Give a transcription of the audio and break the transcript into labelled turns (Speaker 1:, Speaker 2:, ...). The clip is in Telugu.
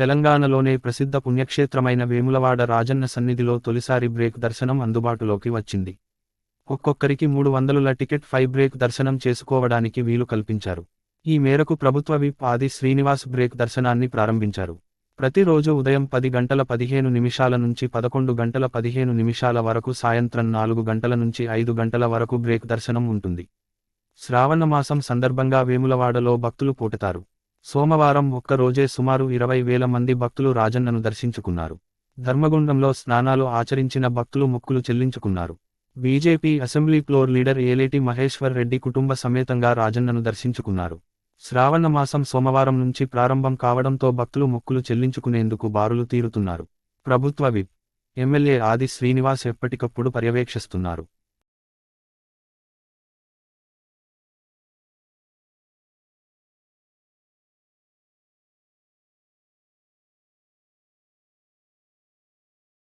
Speaker 1: తెలంగాణలోనే ప్రసిద్ధ పుణ్యక్షేత్రమైన వేములవాడ రాజన్న సన్నిధిలో తొలిసారి బ్రేక్ దర్శనం అందుబాటులోకి వచ్చింది. ఒక్కొక్కరికి 300ల టికెట్ 5 బ్రేక్ దర్శనం చేసుకోవడానికి వీలు కల్పించారు. ఈ మేరకు ప్రభుత్వ విప్ ఆది శ్రీనివాస్ బ్రేక్ దర్శనాన్ని ప్రారంభించారు. ప్రతిరోజు ఉదయం 10 గంటల 15 నిమిషాల నుంచి 11 గంటల 15 నిమిషాల వరకు, సాయంత్రం 4 గంటల నుంచి 5 గంటల వరకు బ్రేక్ దర్శనం ఉంటుంది. శ్రావణమాసం సందర్భంగా వేములవాడలో భక్తులు పోటెత్తారు. సోమవారం ఒక్కరోజే సుమారు 20,000 మంది భక్తులు రాజన్నను దర్శించుకున్నారు. ధర్మగుండంలో స్నానాలు ఆచరించిన భక్తులు మొక్కులు చెల్లించుకున్నారు. BJP assembly floor leader Eleti Maheshwar Reddy కుటుంబ సమేతంగా రాజన్నను దర్శించుకున్నారు. శ్రావణమాసం సోమవారం నుంచి ప్రారంభం కావడంతో భక్తులు మొక్కులు చెల్లించుకునేందుకు బారులు తీరుతున్నారు. ప్రభుత్వ విప్ ఎమ్మెల్యే ఆది శ్రీనివాస్ ఎప్పటికప్పుడు పర్యవేక్షిస్తున్నారు.